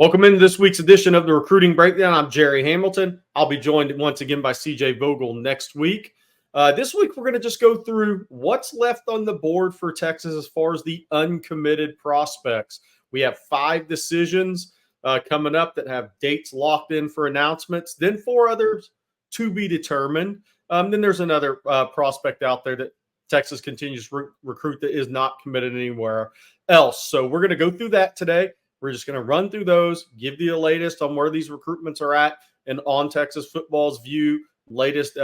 Welcome into this week's edition of the Recruiting Breakdown. I'm Gerry Hamilton. I'll be joined once again by CJ Vogel next week. This week, we're going to just go through what's left on the board for Texas as far as the uncommitted prospects. We have 5 decisions coming up that have dates locked in for announcements, then 4 others to be determined. Then there's another prospect out there that Texas continues to recruit that is not committed anywhere else. So we're going to go through that today. We're just going to run through those, give you the latest on where these recruitments are at, and on Texas football's view, latest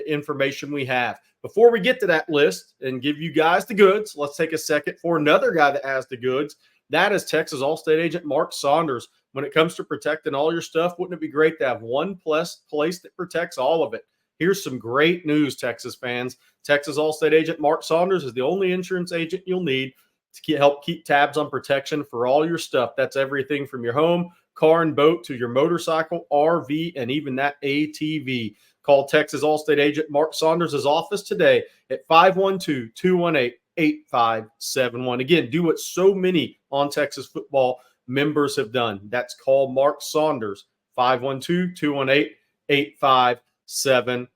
information we have. Before we get to that list and give you guys the goods, let's take a second for another guy that has the goods. That is Texas All-State agent Mark Saunders. When it comes to protecting all your stuff, wouldn't it be great to have one place that protects all of it? Here's some great news, Texas fans. Texas All-State agent Mark Saunders is the only insurance agent you'll need to help keep tabs on protection for all your stuff. That's everything from your home, car, and boat to your motorcycle, RV, and even that ATV. Call Texas All-State agent Mark Saunders' office today at 512-218-8571. Again, do what so many on Texas football members have done. That's call Mark Saunders, 512-218-8571.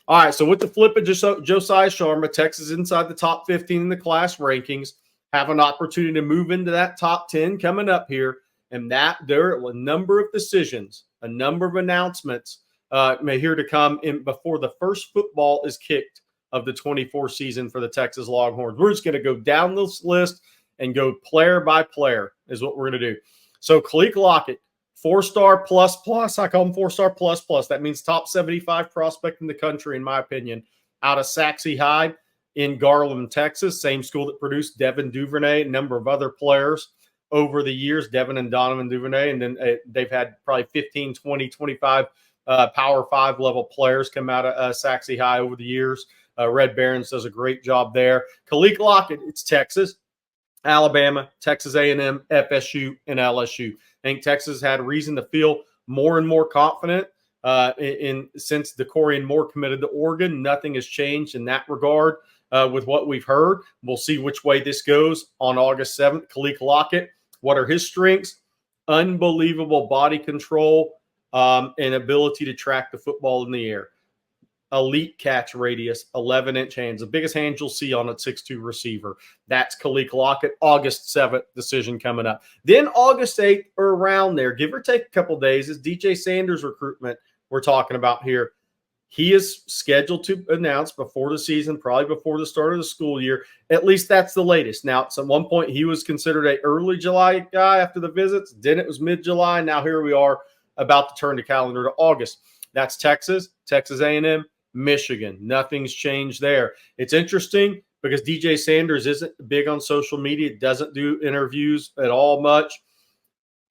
All right, so with the flip of Josiah Sharma, Texas inside the top 15 in the class rankings, have an opportunity to move into that top 10 coming up here, and that there are a number of decisions, a number of announcements here to come in before the first football is kicked of the 24 season for the Texas Longhorns. We're just going to go down this list and go player by player is what we're going to do. So Kaliq Lockett, 4-star plus. I call him 4-star plus. That means top 75 prospect in the country, in my opinion, out of Saxe High in Garland, Texas, same school that produced Devin Duvernay, a number of other players over the years, Devin and Donovan Duvernay, and then they've had probably 15, 20, 25 Power 5 level players come out of Saxe High over the years. Red Barons does a great job there. Kaliq Lockett, it's Texas, Alabama, Texas A&M, FSU, and LSU. I think Texas had reason to feel more and more confident since DeCorian Moore committed to Oregon. Nothing has changed in that regard with what we've heard. We'll see which way this goes on August 7th. Kaliq Lockett, what are his strengths? Unbelievable body control and ability to track the football in the air. Elite catch radius, 11-inch hands, the biggest hands you'll see on a 6'2 receiver. That's Kaliq Lockett. August 7th decision coming up. Then August 8th or around there, give or take a couple days, is DJ Sanders' recruitment we're talking about here. He is scheduled to announce before the season, probably before the start of the school year. At least that's the latest. Now, at one point, he was considered an early July guy after the visits. Then it was mid-July. Now here we are about to turn the calendar to August. That's Texas, Texas A&M, Michigan. Nothing's changed there. It's interesting because DJ Sanders isn't big on social media, doesn't do interviews at all much,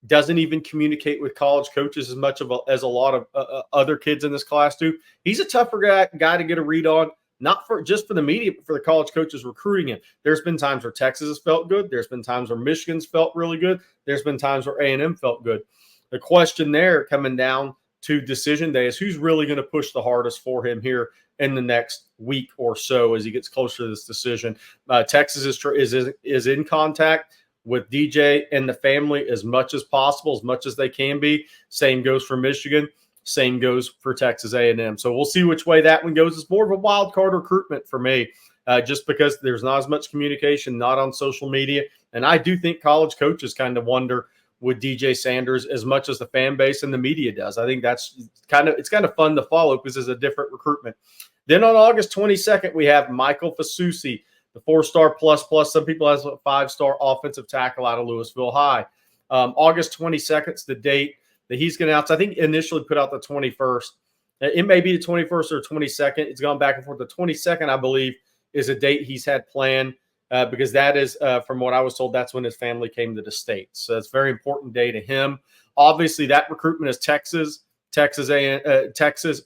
doesn't even communicate with college coaches as much as a lot of other kids in this class do. He's a tougher guy to get a read on, not just for the media, but for the college coaches recruiting him. There's been times where Texas has felt good. There's been times where Michigan's felt really good. There's been times where A&M felt good. The question there coming down to decision day is who's really going to push the hardest for him here in the next week or so as he gets closer to this decision. Texas is in contact with DJ and the family as much as possible, as much as they can be. Same goes for Michigan. Same goes for Texas A&M. So we'll see which way that one goes. It's more of a wild card recruitment for me, just because there's not as much communication, not on social media. And I do think college coaches kind of wonder with DJ Sanders as much as the fan base and the media does. I think it's kind of fun to follow because it's a different recruitment. Then on August 22nd, we have Michael Fasusi, the 4-star plus. Some people have a 5-star offensive tackle out of Louisville High. August 22nd is the date that he's going to announce. I think initially put out the 21st. It may be the 21st or 22nd. It's gone back and forth. The 22nd, I believe, is a date he's had planned. Because that is, from what I was told, that's when his family came to the States. So it's a very important day to him. Obviously, that recruitment is Texas,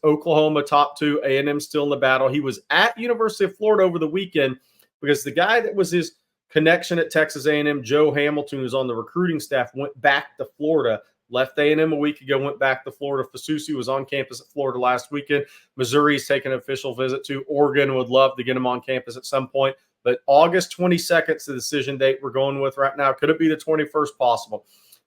Oklahoma, top 2, A&M still in the battle. He was at University of Florida over the weekend because the guy that was his connection at Texas A&M, Joe Hamilton, who's on the recruiting staff, went back to Florida, left A&M a week ago, went back to Florida. Fasusi was on campus at Florida last weekend. Missouri's taken an official visit to Oregon. Would love to get him on campus at some point. But August 22nd is the decision date we're going with right now. Could it be the 21st? Possible.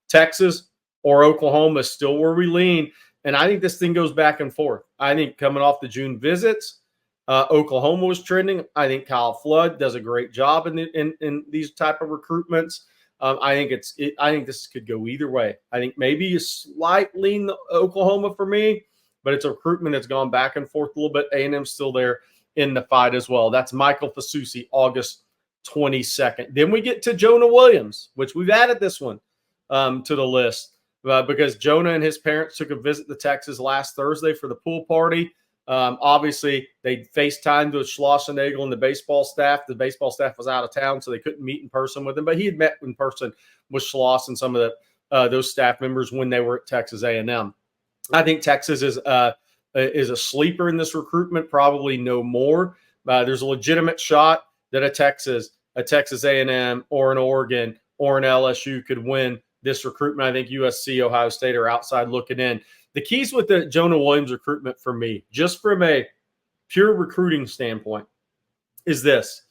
Texas or Oklahoma is still where we lean. And I think this thing goes back and forth. I think coming off the June visits, Oklahoma was trending. I think Kyle Flood does a great job in these type of recruitments. I think this could go either way. I think maybe a slight lean Oklahoma for me, but it's a recruitment that's gone back and forth a little bit. A&M's still there in the fight as well. That's Michael Fasusi, August 22nd. Then we get to Jonah Williams, which we've added this one to the list because Jonah and his parents took a visit to Texas last Thursday for the pool party. Obviously, they FaceTimed with Schlossenagel and the baseball staff. The baseball staff was out of town, so they couldn't meet in person with him. But he had met in person with Schloss and some of those staff members when they were at Texas A&M. I think Texas is a sleeper in this recruitment, probably no more. There's a legitimate shot that a Texas A&M or an Oregon or an LSU could win this recruitment. I think USC, Ohio State are outside looking in. The keys with the Jonah Williams recruitment for me, just from a pure recruiting standpoint, is this.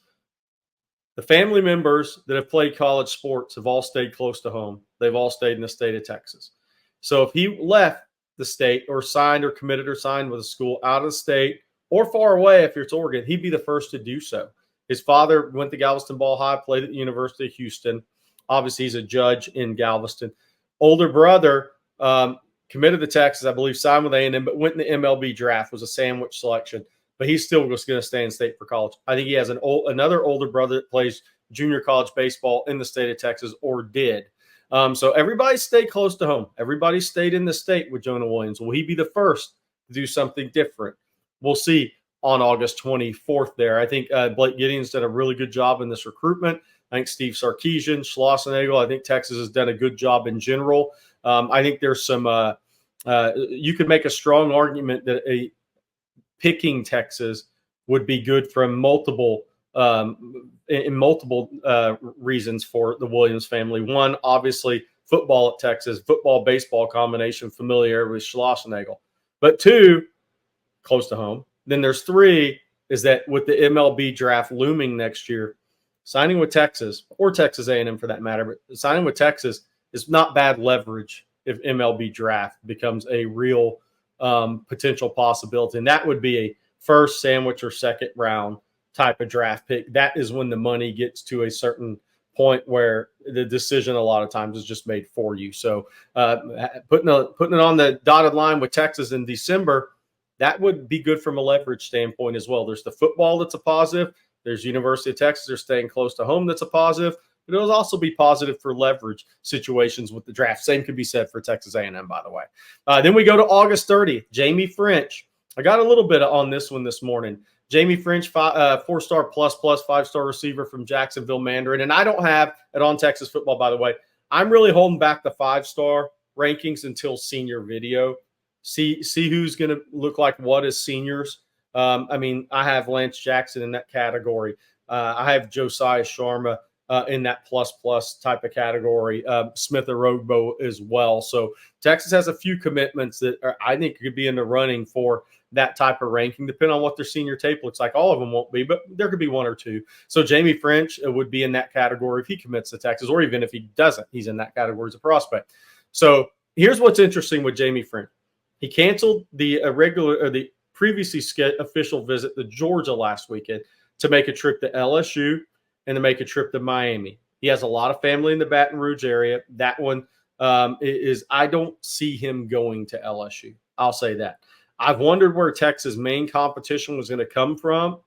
The family members that have played college sports have all stayed close to home. They've all stayed in the state of Texas. So if he left the state or signed or committed or signed with a school out of the state or far away, if it's Oregon, he'd be the first to do so. His father went to Galveston Ball High, played at the University of Houston. Obviously, he's a judge in Galveston. Older brother committed to Texas, I believe, signed with A&M, but went in the MLB draft, was a sandwich selection. But he's still just going to stay in state for college. I think he has another older brother that plays junior college baseball in the state of Texas, or did. So everybody stayed close to home. Everybody stayed in the state with Jonah Williams. Will he be the first to do something different? We'll see on August 24th there. I think Blake Gideon's done a really good job in this recruitment. I think Steve Sarkisian, Schlossenagel, I think Texas has done a good job in general. I think there's some you could make a strong argument that picking Texas would be good from multiple reasons for the Williams family. One, obviously, football at Texas, football-baseball combination, familiarity with Schlossenagel. But two, close to home. Then there's three, is that with the MLB draft looming next year, signing with Texas, or Texas A&M for that matter, but signing with Texas is not bad leverage if MLB draft becomes a real potential possibility. And that would be a first, sandwich, or second round type of draft pick. That is when the money gets to a certain point where the decision a lot of times is just made for you. So putting it on the dotted line with Texas in December, that would be good from a leverage standpoint as well. There's the football that's a positive. There's University of Texas. They're staying close to home. That's a positive. But it'll also be positive for leverage situations with the draft. Same could be said for Texas A&M, by the way. Then we go to August 30th. Jaime Ffrench. I got a little bit on this one this morning. Jaime Ffrench, 4-star plus, 5-star receiver from Jacksonville Mandarin. And I don't have it on Texas football, by the way. I'm really holding back the 5-star rankings until senior video. See who's going to look like what as seniors. I mean, I have Lance Jackson in that category. I have Josiah Sharma in that plus type of category. Smith Orogbo as well. So Texas has a few commitments that I think could be in the running for that type of ranking, depending on what their senior tape looks like. All of them won't be, but there could be one or two. So Jaime Ffrench would be in that category if he commits to Texas, or even if he doesn't, he's in that category as a prospect. So here's what's interesting with Jaime Ffrench. He canceled the the previously official visit to Georgia last weekend to make a trip to LSU and to make a trip to Miami. He has a lot of family in the Baton Rouge area. That one I don't see him going to LSU. I'll say that. I've wondered where Texas' main competition was going to come from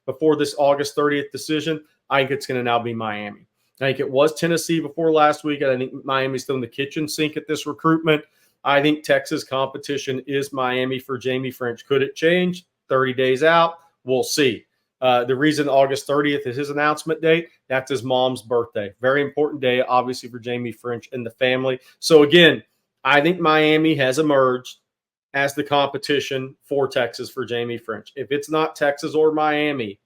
before this August 30th decision. I think it's going to now be Miami. I think it was Tennessee before last week, and I think Miami's still in the kitchen sink at this recruitment. I think Texas competition is Miami for Jaime Ffrench. Could it change? 30 days out, we'll see. The reason August 30th is his announcement date, that's his mom's birthday. Very important day, obviously, for Jaime Ffrench and the family. So, again, I think Miami has emerged as the competition for Texas for Jaime Ffrench. If it's not Texas or Miami,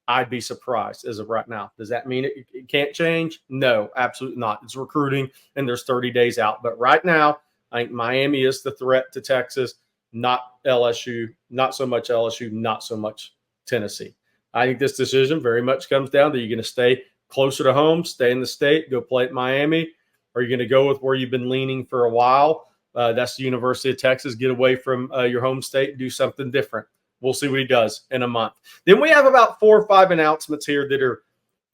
I'd be surprised as of right now. Does that mean it can't change? No, absolutely not. It's recruiting, and there's 30 days out. But right now, I think Miami is the threat to Texas, not LSU, not so much LSU, not so much Tennessee. I think this decision very much comes down to, you're going to stay closer to home, stay in the state, go play at Miami, Are you going to go with where you've been leaning for a while? That's the University of Texas. Get away from your home state and do something different. We'll see what he does in a month. Then we have about 4 or 5 announcements here that are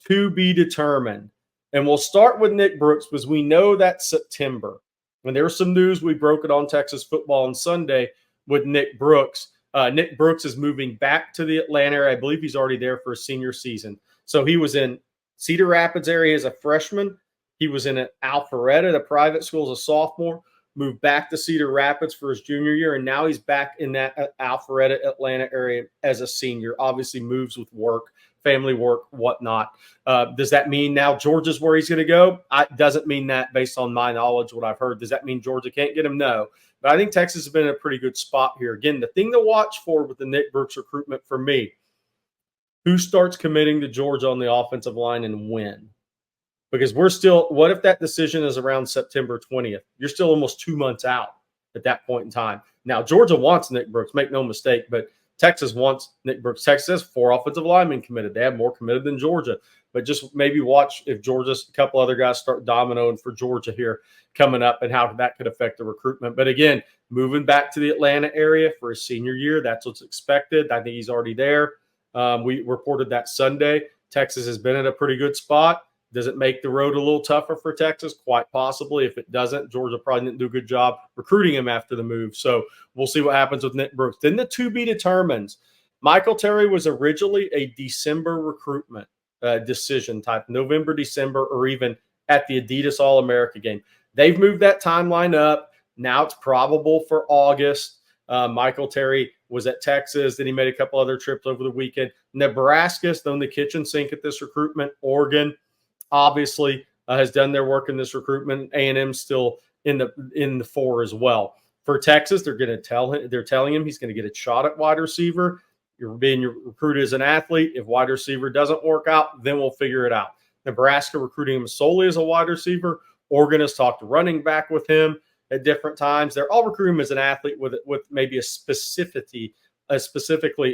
to be determined. And we'll start with Nick Brooks because we know that's September. And there was some news. We broke it on Texas football on Sunday with Nick Brooks. Nick Brooks is moving back to the Atlanta area. I believe he's already there for his senior season. So he was in Cedar Rapids area as a freshman. He was in Alpharetta, the private school, as a sophomore. Moved back to Cedar Rapids for his junior year, and now he's back in that Alpharetta, Atlanta area as a senior. Obviously moves with work, family work, whatnot. Does that mean now Georgia's where he's going to go? It doesn't mean that based on my knowledge, what I've heard. Does that mean Georgia can't get him? No. But I think Texas has been in a pretty good spot here. Again, the thing to watch for with the Nick Brooks recruitment for me, who starts committing to Georgia on the offensive line and when? Because we're still, what if that decision is around September 20th? You're still almost 2 months out at that point in time. Now, Georgia wants Nick Brooks, make no mistake, but Texas wants Nick Brooks. Texas has 4 offensive linemen committed. They have more committed than Georgia. But just maybe watch if Georgia's a couple other guys start dominoing for Georgia here coming up and how that could affect the recruitment. But again, moving back to the Atlanta area for his senior year, that's what's expected. I think he's already there. We reported that Sunday. Texas has been in a pretty good spot. Does it make the road a little tougher for Texas? Quite possibly. If it doesn't, Georgia probably didn't do a good job recruiting him after the move. So we'll see what happens with Nick Brooks. Then the to be determines. Michael Terry was originally a December recruitment decision type, November, December, or even at the Adidas All-America game. They've moved that timeline up. Now it's probable for August. Michael Terry was at Texas. Then he made a couple other trips over the weekend. Nebraska's thrown the kitchen sink at this recruitment. Oregon obviously has done their work in this recruitment. A&M still in the 4 as well. For Texas, they're telling him he's going to get a shot at wide receiver. You're being recruited as an athlete. If wide receiver doesn't work out, then we'll figure it out. Nebraska recruiting him solely as a wide receiver. Oregon has talked running back with him at different times. They're all recruiting him as an athlete with maybe a specifically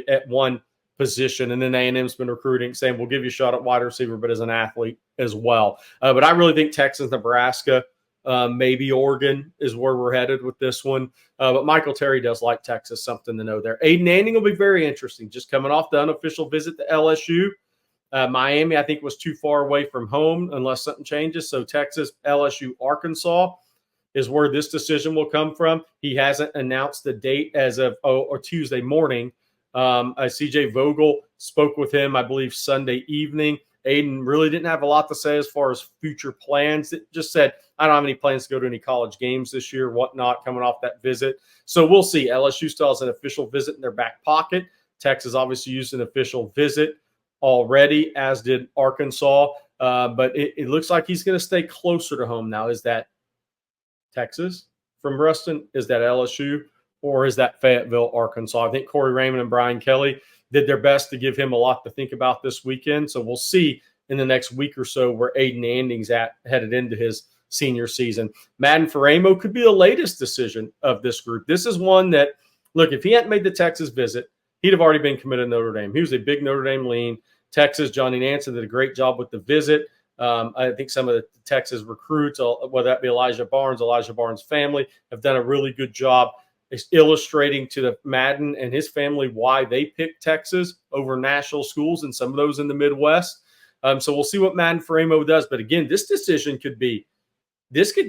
at one position. And then A&M's been recruiting, saying we'll give you a shot at wide receiver, but as an athlete as well. But I really think Texas, Nebraska, maybe Oregon is where we're headed with this one. But Michael Terry does like Texas, something to know there. Aiden Anning will be very interesting. Just coming off the unofficial visit to LSU. Miami, I think, was too far away from home unless something changes. So Texas, LSU, Arkansas is where this decision will come from. He hasn't announced the date as of or Tuesday morning. CJ Vogel spoke with him, I believe, Sunday evening. Aiden really didn't have a lot to say as far as future plans. It just said, I don't have any plans to go to any college games this year, whatnot, coming off that visit. So we'll see. LSU still has an official visit in their back pocket. Texas obviously used an official visit already, as did Arkansas. But it looks like he's going to stay closer to home now. Is that Texas from Ruston? Is that LSU? Or is that Fayetteville, Arkansas? I think Corey Raymond and Brian Kelly did their best to give him a lot to think about this weekend. So we'll see in the next week or so where Aiden Anding's headed into his senior season. Madden Faramo could be the latest decision of this group. This is one that, look, if he hadn't made the Texas visit, he'd have already been committed to Notre Dame. He was a big Notre Dame lean. Texas, Johnny Nansen did a great job with the visit. I think some of the Texas recruits, whether that be Elijah Barnes' family, have done a really good job illustrating to the Madden and his family why they picked Texas over national schools and some of those in the Midwest. So we'll see what Madden Faramo does. But again, this decision could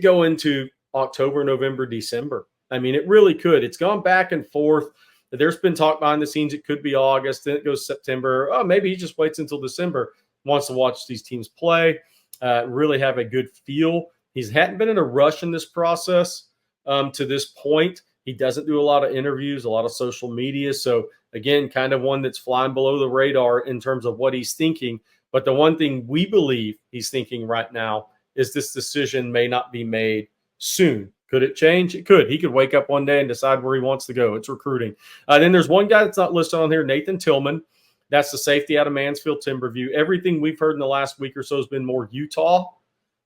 go into October, November, December. I mean, it really could. It's gone back and forth. There's been talk behind the scenes. It could be August, then it goes September. Oh, maybe he just waits until December, wants to watch these teams play, really have a good feel. He hadn't been in a rush in this process to this point. He doesn't do a lot of interviews, a lot of social media. So, again, kind of one that's flying below the radar in terms of what he's thinking. But the one thing we believe he's thinking right now is this decision may not be made soon. Could it change? It could. He could wake up one day and decide where he wants to go. It's recruiting. Then there's one guy that's not listed on here, Nathan Tillman. That's the safety out of Mansfield Timberview. Everything we've heard in the last week or so has been more Utah.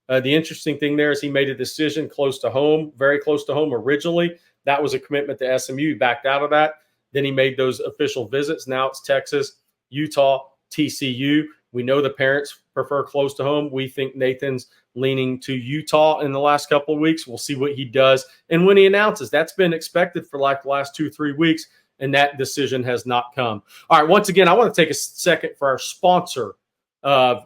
The interesting thing there is he made a decision close to home, very close to home originally. That was a commitment to SMU. He backed out of that. Then he made those official visits. Now it's Texas, Utah, TCU. We know the parents prefer close to home. We think Nathan's leaning to Utah in the last couple of weeks. We'll see what he does. And when he announces, that's been expected for like the last 2-3 weeks, and that decision has not come. All right, once again, I want to take a second for our sponsor of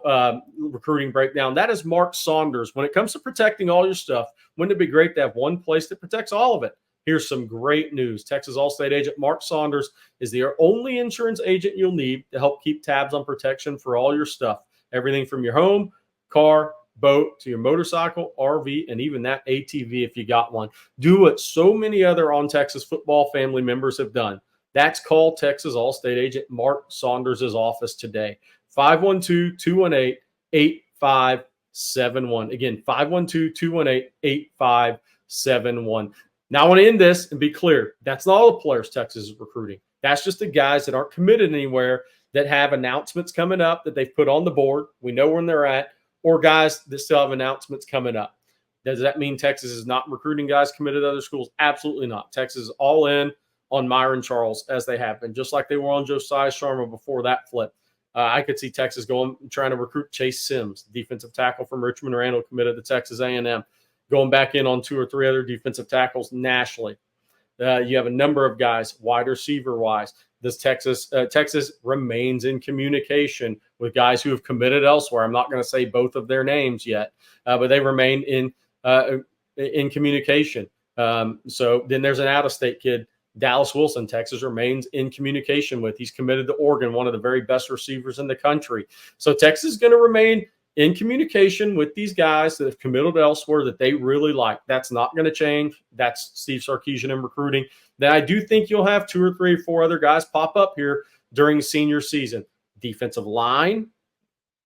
Recruiting Breakdown. That is Mark Saunders. When it comes to protecting all your stuff, wouldn't it be great to have one place that protects all of it? Here's some great news. Texas All-State agent Mark Saunders is the only insurance agent you'll need to help keep tabs on protection for all your stuff. Everything from your home, car, boat, to your motorcycle, RV, and even that ATV if you got one. Do what so many other On Texas Football family members have done. That's call Texas All-State agent Mark Saunders' office today. 512-218-8571. Again, 512-218-8571. Now, I want to end this and be clear. That's not all the players Texas is recruiting. That's just the guys that aren't committed anywhere, that have announcements coming up that they've put on the board. We know when they're at, or guys that still have announcements coming up. Does that mean Texas is not recruiting guys committed to other schools? Absolutely not. Texas is all in on Myron Charles, as they have been, just like they were on Josiah Sharma before that flip. I could see Texas trying to recruit Chase Sims, defensive tackle from Richmond Randall, committed to Texas A&M. Going back in on 2 or 3 other defensive tackles nationally. You have a number of guys, wide receiver-wise. Texas remains in communication with guys who have committed elsewhere. I'm not going to say both of their names yet, but they remain in communication. So then there's an out-of-state kid, Dallas Wilson, Texas remains in communication with. He's committed to Oregon, one of the very best receivers in the country. So Texas is going to remain in communication with these guys that have committed elsewhere that they really like. That's not going to change. That's Steve Sarkisian in recruiting. Then I do think you'll have 2 or 3 or 4 other guys pop up here during senior season. Defensive line,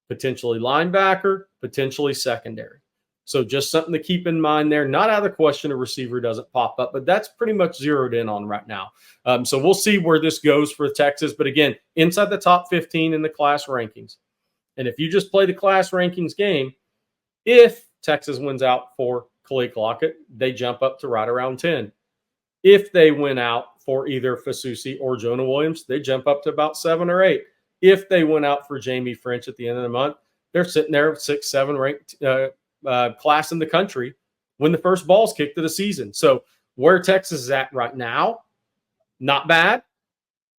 potentially linebacker, potentially secondary. So just something to keep in mind there. Not out of the question a receiver doesn't pop up, but that's pretty much zeroed in on right now. So we'll see where this goes for Texas. But again, inside the top 15 in the class rankings. And if you just play the class rankings game, if Texas wins out for Kaliq Lockett, they jump up to right around 10. If they win out for either Fasusi or Jonah Williams, they jump up to about 7 or 8. If they win out for Jaime Ffrench at the end of the month, they're sitting there 6, 7 ranked class in the country when the first ball's kicked of the season. So where Texas is at right now, not bad.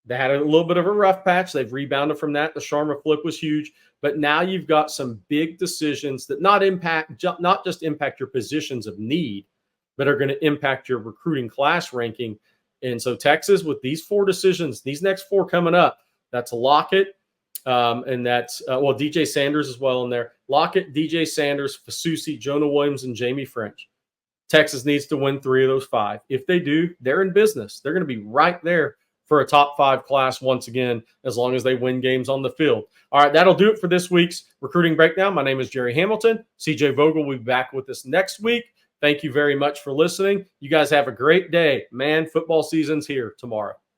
They had a little bit of a rough patch. They've rebounded from that. The Sharma flip was huge. But now you've got some big decisions that not just impact your positions of need, but are going to impact your recruiting class ranking. And so Texas, with these 4 decisions, these next 4 coming up, that's Lockett, and that's, DJ Sanders as well in there. Lockett, DJ Sanders, Fasusi, Jonah Williams, and Jaime Ffrench. Texas needs to win 3 of those 5. If they do, they're in business. They're going to be right there for a top 5 class once again, as long as they win games on the field. All right, that'll do it for this week's Recruiting Breakdown. My name is Gerry Hamilton. CJ Vogel will be back with us next week. Thank you very much for listening. You guys have a great day. Man, football season's here tomorrow.